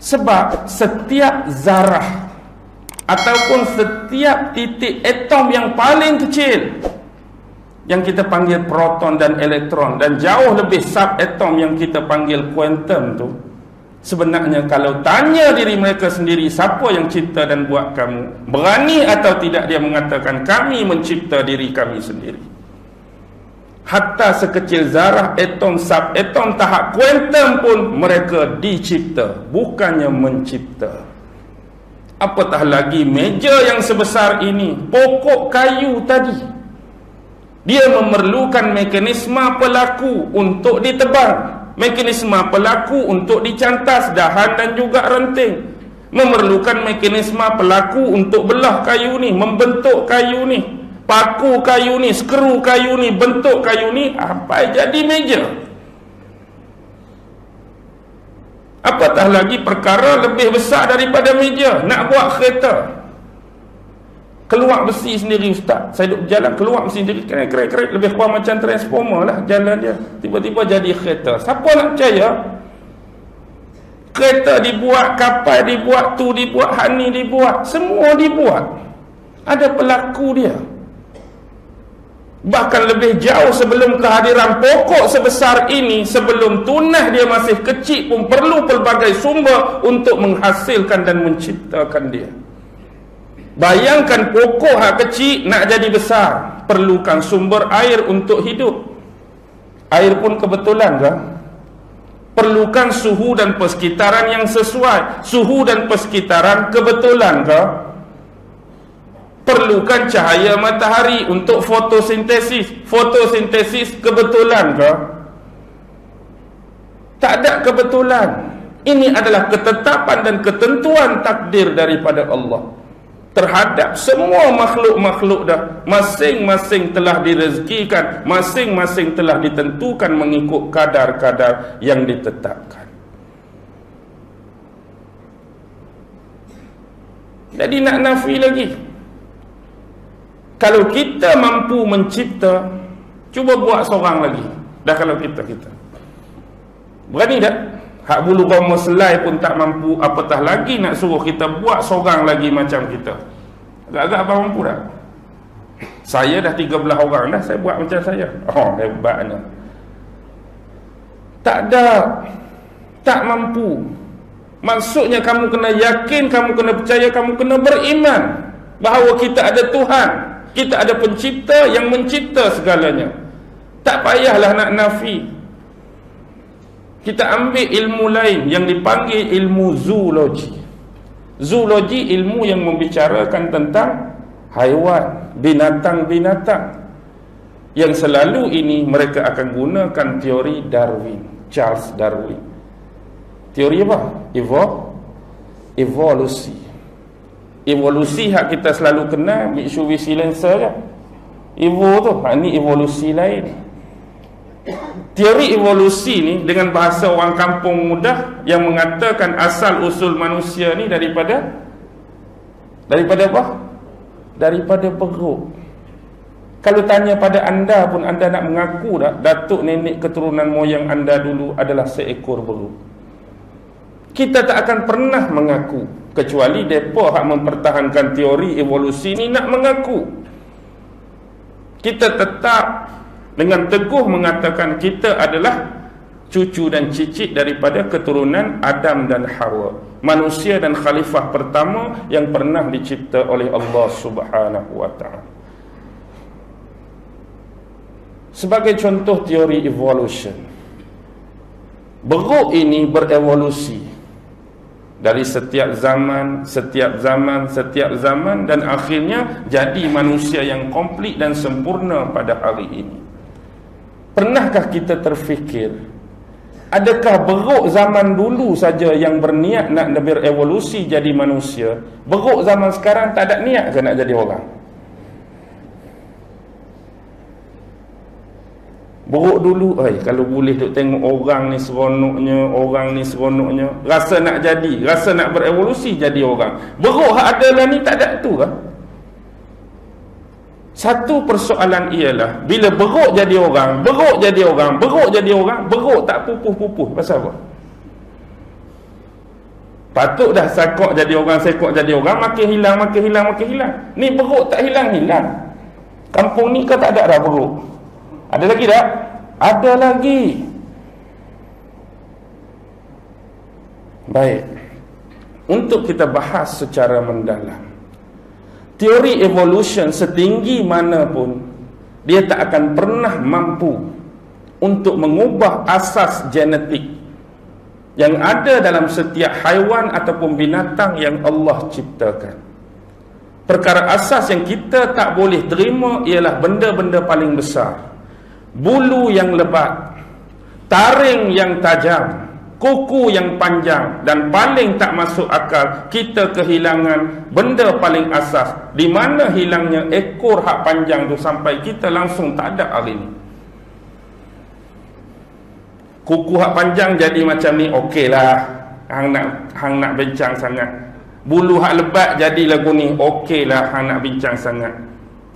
Sebab setiap zarah ataupun setiap titik atom yang paling kecil, yang kita panggil proton dan elektron, dan jauh lebih subatom yang kita panggil kuantum tu, sebenarnya kalau tanya diri mereka sendiri, siapa yang cipta dan buat kamu, berani atau tidak dia mengatakan, kami mencipta diri kami sendiri. Hatta sekecil zarah, atom, subatom, tahap kuantum pun mereka dicipta, bukannya mencipta. Apatah lagi meja yang sebesar ini, pokok kayu tadi, dia memerlukan mekanisme pelaku untuk ditebang, mekanisme pelaku untuk dicantas, dahan dan juga ranting, memerlukan mekanisme pelaku untuk belah kayu ni, membentuk kayu ni, paku kayu ni, skru kayu ni, bentuk kayu ni, sampai jadi meja. Apatah lagi perkara lebih besar daripada meja, nak buat kereta. Keluar besi sendiri ustaz, saya duduk berjalan, keluar besi sendiri, kerek-kerek, lebih kurang macam transformer lah jalan dia, tiba-tiba jadi kereta. Siapa nak percaya? Kereta dibuat, kapal dibuat, tu dibuat, hani dibuat, semua dibuat, ada pelaku dia. Bahkan lebih jauh sebelum kehadiran pokok sebesar ini, sebelum tunas dia masih kecil pun perlu pelbagai sumber untuk menghasilkan dan menciptakan dia. Bayangkan pokok hak kecil nak jadi besar, perlukan sumber air untuk hidup. Air pun kebetulan ke? Perlukan suhu dan persekitaran yang sesuai. Suhu dan persekitaran kebetulan ke? Perlukan cahaya matahari untuk fotosintesis. Fotosintesis kebetulan ke? Tak ada kebetulan. Ini adalah ketetapan dan ketentuan takdir daripada Allah terhadap semua makhluk-makhluk dah. Masing-masing telah direzekikan, masing-masing telah ditentukan mengikut kadar-kadar yang ditetapkan. Jadi nak nafi lagi, kalau kita mampu mencipta, cuba buat seorang lagi. Dah kalau kita berani tak? Hak bulu roma selai pun tak mampu, apatah lagi nak suruh kita buat seorang lagi macam kita. Agak-agak abang mampu tak? Saya dah 13 orang dah, saya buat macam saya. Oh, hebatnya. Tak ada, tak mampu. Maksudnya kamu kena yakin, kamu kena percaya, kamu kena beriman bahawa kita ada Tuhan, kita ada pencipta yang mencipta segalanya. Tak payahlah nak nafi. Kita ambil ilmu lain yang dipanggil ilmu zoologi. Zoologi ilmu yang membicarakan tentang haiwan, binatang-binatang. Yang selalu ini mereka akan gunakan teori Darwin, Charles Darwin. Teori apa? Evolusi. Evolusi hak kita selalu kenal Mitsubishi Lancer je. Evo tu, hak ni evolusi lain. Teori evolusi ni dengan bahasa orang kampung mudah yang mengatakan asal usul manusia ni daripada apa? Daripada beruk. Kalau tanya pada anda pun anda nak mengaku tak datuk nenek keturunan moyang anda dulu adalah seekor beruk? Kita tak akan pernah mengaku, kecuali mereka hak mempertahankan teori evolusi ni nak mengaku. Kita tetap dengan teguh mengatakan kita adalah cucu dan cicit daripada keturunan Adam dan Hawa, manusia dan khalifah pertama yang pernah dicipta oleh Allah Subhanahu wa ta'ala. Sebagai contoh teori evolution, beruk ini berevolusi dari setiap zaman, dan akhirnya jadi manusia yang komplit dan sempurna pada hari ini. Pernahkah kita terfikir, adakah beruk zaman dulu saja yang berniat nak berevolusi jadi manusia? Beruk zaman sekarang tak ada niat ke nak jadi orang? Beruk dulu, kalau boleh duk tengok orang ni seronoknya, rasa nak jadi, rasa nak berevolusi jadi orang. Beruk hak adalah ni tak ada tu kan? Satu persoalan ialah bila beruk jadi orang, beruk tak pupuh-pupuh. Pasal apa? Patut dah sekok jadi orang, sekok jadi orang, makin hilang, makin hilang, makin hilang. Ni beruk tak hilang-hilang. Kampung ni kau tak ada dah beruk. Ada lagi tak? Ada lagi. Baik. Untuk kita bahas secara mendalam, teori evolution setinggi mana pun, dia tak akan pernah mampu untuk mengubah asas genetik yang ada dalam setiap haiwan ataupun binatang yang Allah ciptakan. Perkara asas yang kita tak boleh terima ialah benda-benda paling besar, bulu yang lebat, taring yang tajam, kuku yang panjang, dan paling tak masuk akal, kita kehilangan benda paling asas, di mana hilangnya ekor hak panjang tu sampai kita langsung tak ada hari ni. Kuku hak panjang jadi macam ni, okeylah, hang nak bincang sangat. Bulu hak lebat jadi lagu ni, okeylah, hang nak bincang sangat.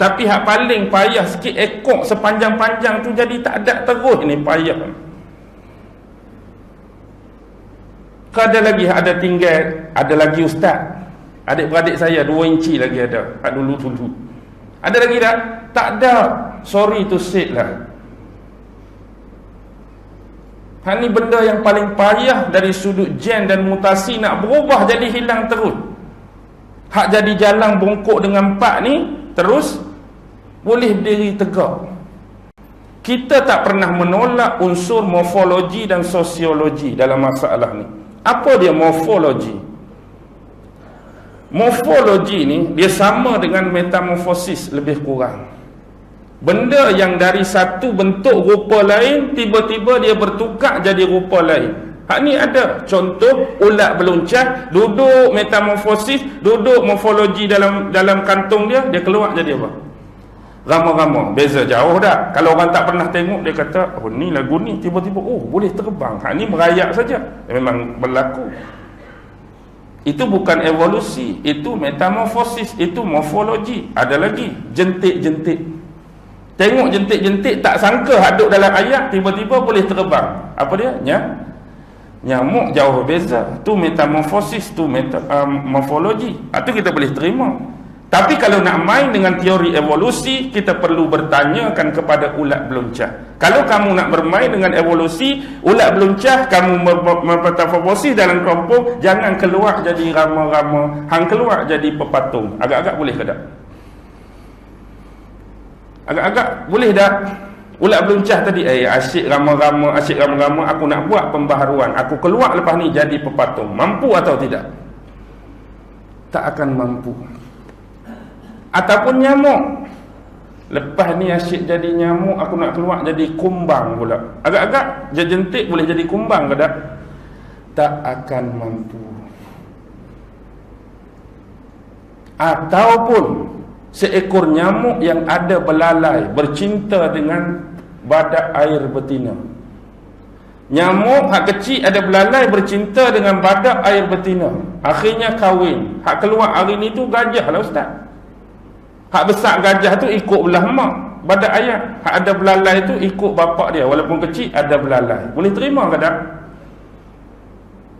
Tapi hak paling payah sikit, ekor sepanjang-panjang tu jadi tak ada terus ni, payah. Ada lagi, ada tinggal, ada lagi ustaz. Adik-beradik saya 2 inci lagi ada, hak dulu-dulu. Ada lagi tak? Tak ada. Sorry to say lah. Hak ni benda yang paling payah dari sudut gen dan mutasi, nak berubah jadi hilang terus. Hak jadi jalan bongkok dengan 4 ni terus boleh berdiri tegak. Kita tak pernah menolak unsur morfologi dan sosiologi dalam masalah ni. Apa dia morfologi? Morfologi ni dia sama dengan metamorfosis lebih kurang. Benda yang dari satu bentuk rupa lain tiba-tiba dia bertukar jadi rupa lain. Hak ni ada contoh, ulat beluncah duduk metamorfosis, duduk morfologi dalam kantung dia keluar jadi apa? Rama-rama. Beza jauh dah. Kalau orang tak pernah tengok, dia kata, oh ni lagu ni tiba-tiba boleh terbang. Hak ni merayak saja. Memang berlaku. Itu bukan evolusi, itu metamorfosis, itu morfologi. Ada lagi jentik-jentik. Tengok jentik-jentik, tak sangka hadut dalam ayat, tiba-tiba boleh terbang. Apa dia? Nyamuk jauh beza. Tu metamorfosis, tu morfologi. Itu kita boleh terima. Tapi kalau nak main dengan teori evolusi, kita perlu bertanyakan kepada ulat beluncah. Kalau kamu nak bermain dengan evolusi, ulat beluncah, kamu metamorfosis dalam kelompok, jangan keluar jadi rama-rama, hang keluar jadi pepatung. Agak-agak boleh ke tak? Agak-agak boleh tak? Ulat beluncah tadi, asyik rama-rama, aku nak buat pembaharuan, aku keluar lepas ni jadi pepatung. Mampu atau tidak? Tak akan mampu. Ataupun nyamuk, lepas ni asyik jadi nyamuk, aku nak keluar jadi kumbang pula. Agak-agak jentik boleh jadi kumbang ke tak? Tak akan mampu. Ataupun seekor nyamuk yang ada belalai bercinta dengan badak air betina. Nyamuk hak kecil ada belalai bercinta dengan badak air betina. Akhirnya kahwin. Hak keluar hari ni tu gajah lah ustaz. Hak besar gajah tu ikut belah mak, badak ayah. Hak ada belalai tu ikut bapak dia, walaupun kecil ada belalai. Boleh terima ke tak?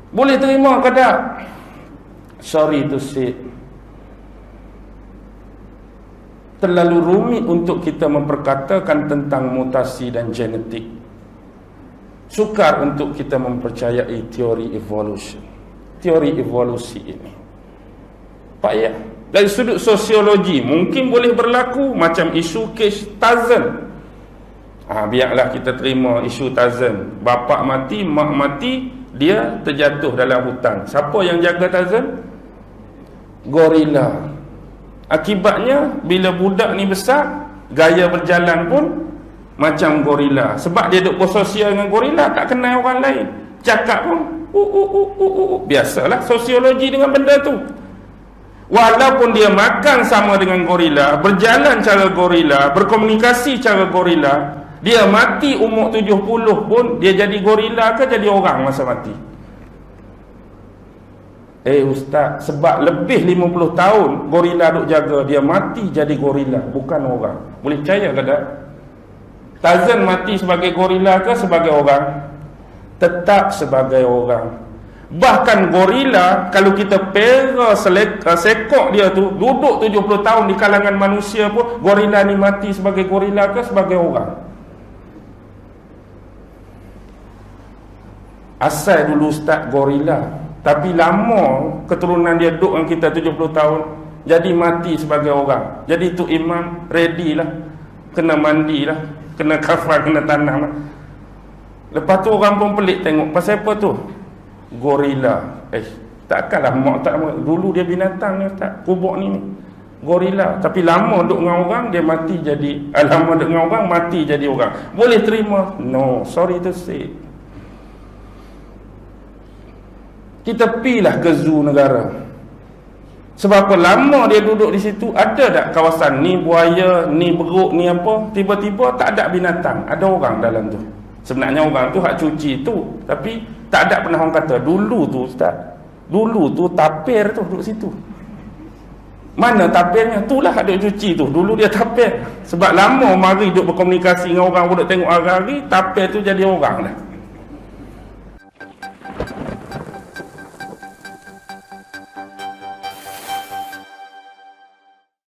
Boleh terima ke tak? Sorry to say, terlalu rumit untuk kita memperkatakan tentang mutasi dan genetik. Sukar untuk kita mempercayai teori evolution, teori evolusi ini. Payah. Dari sudut sosiologi mungkin boleh berlaku, macam isu kes Tarzan. Biarlah kita terima isu Tarzan. Bapak mati, mak mati, dia terjatuh dalam hutan. Siapa yang jaga Tarzan? Gorila. Akibatnya bila budak ni besar, gaya berjalan pun macam gorila. Sebab dia duduk bersosial dengan gorila, tak kenal orang lain. Cakap pun biasalah sosiologi dengan benda tu. Walaupun dia makan sama dengan gorila, berjalan cara gorila, berkomunikasi cara gorila, dia mati umur 70 pun dia jadi gorila ke jadi orang masa mati? Ustaz, sebab lebih 50 tahun gorila duk jaga, dia mati jadi gorila, bukan orang. Boleh percaya ke tak? Tarzan mati sebagai gorila ke sebagai orang? Tetap sebagai orang. Bahkan gorila, kalau kita pera sekok dia tu, duduk 70 tahun di kalangan manusia pun, gorila ni mati sebagai gorila ke sebagai orang? Asal dulu start gorila, tapi lama keturunan dia duduk dengan kita 70 tahun, jadi mati sebagai orang. Jadi tu imam ready lah, kena mandi lah, kena kafan, kena tanam lah. Lepas tu orang pun pelik tengok, pasal apa tu? Gorila. Takkanlah mak tak, dulu dia binatang ni tak, kubur ni gorila, tapi lama duduk dengan orang dia mati jadi, lama duduk dengan orang mati jadi orang. Boleh terima? No, sorry to say. Kita pilah ke zoo negara. Sebab apa? Lama dia duduk di situ, ada tak kawasan ni buaya, ni beruk, ni apa, tiba-tiba tak ada binatang, ada orang dalam tu. Sebenarnya orang tu hak cuci tu, tapi tak ada pernah orang kata dulu tu ustaz, dulu tu tapir tu duduk situ. Mana tapirnya? Itulah ada cuci tu, dulu dia tapir. Sebab lama mari duduk berkomunikasi dengan orang, duduk tengok hari-hari, tapir tu jadi orang dah.